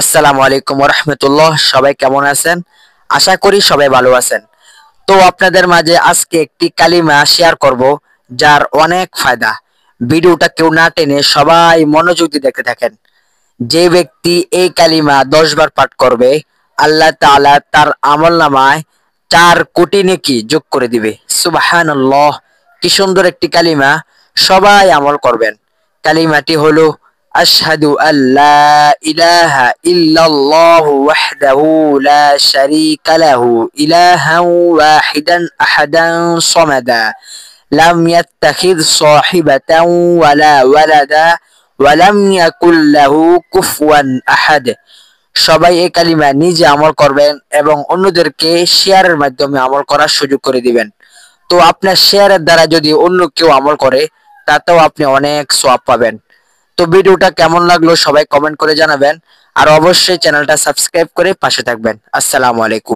আসসালামু আলাইকুম ওয়া রাহমাতুল্লাহ। সবাই কেমন আছেন? আশা করি সবাই ভালো আছেন। তো আপনাদের মাঝে আজকে একটি কালিমা শেয়ার করব যার অনেক ফায়দা। ভিডিওটা কেউ না টেনে সবাই মনোযোগ দিয়ে দেখতে থাকেন। যে ব্যক্তি এই কালিমা 10 বার পাঠ করবে, আল্লাহ তাআলা তার আমলনামায় 4 কোটি নেকি যোগ করে দিবে। সুবহানাল্লাহ, কি সুন্দর একটি কালিমা, সবাই আমল করবেন। কালিমাটি হলো আশহাদু আল্লা ইলাহা ইল্লাল্লাহু ওয়াহদাহু লা শারীকা লাহু ইলাহান ওয়াহিদান আহাদান সামাদা লাম ইয়াত্তাখিয সাহিবাতান ওয়ালা ওয়ালাদা ওয়ালাম ইয়াকুল লাহু কুফুয়ান আহাদ। সবাই এই কালিমা নিজে আমল করবেন এবং অন্যদেরকে শেয়ারের মাধ্যমে আমল করার সুযোগ করে দিবেন। তো আপনার শেয়ারের দ্বারা যদি অন্য কেউ আমল করে, তাতেও আপনি অনেক সওয়াব পাবেন। তো ভিডিওটা কেমন লাগলো সবাই কমেন্ট করে জানাবেন, আর অবশ্যই চ্যানেলটা সাবস্ক্রাইব করে পাশে থাকবেন। আসসালামু আলাইকুম।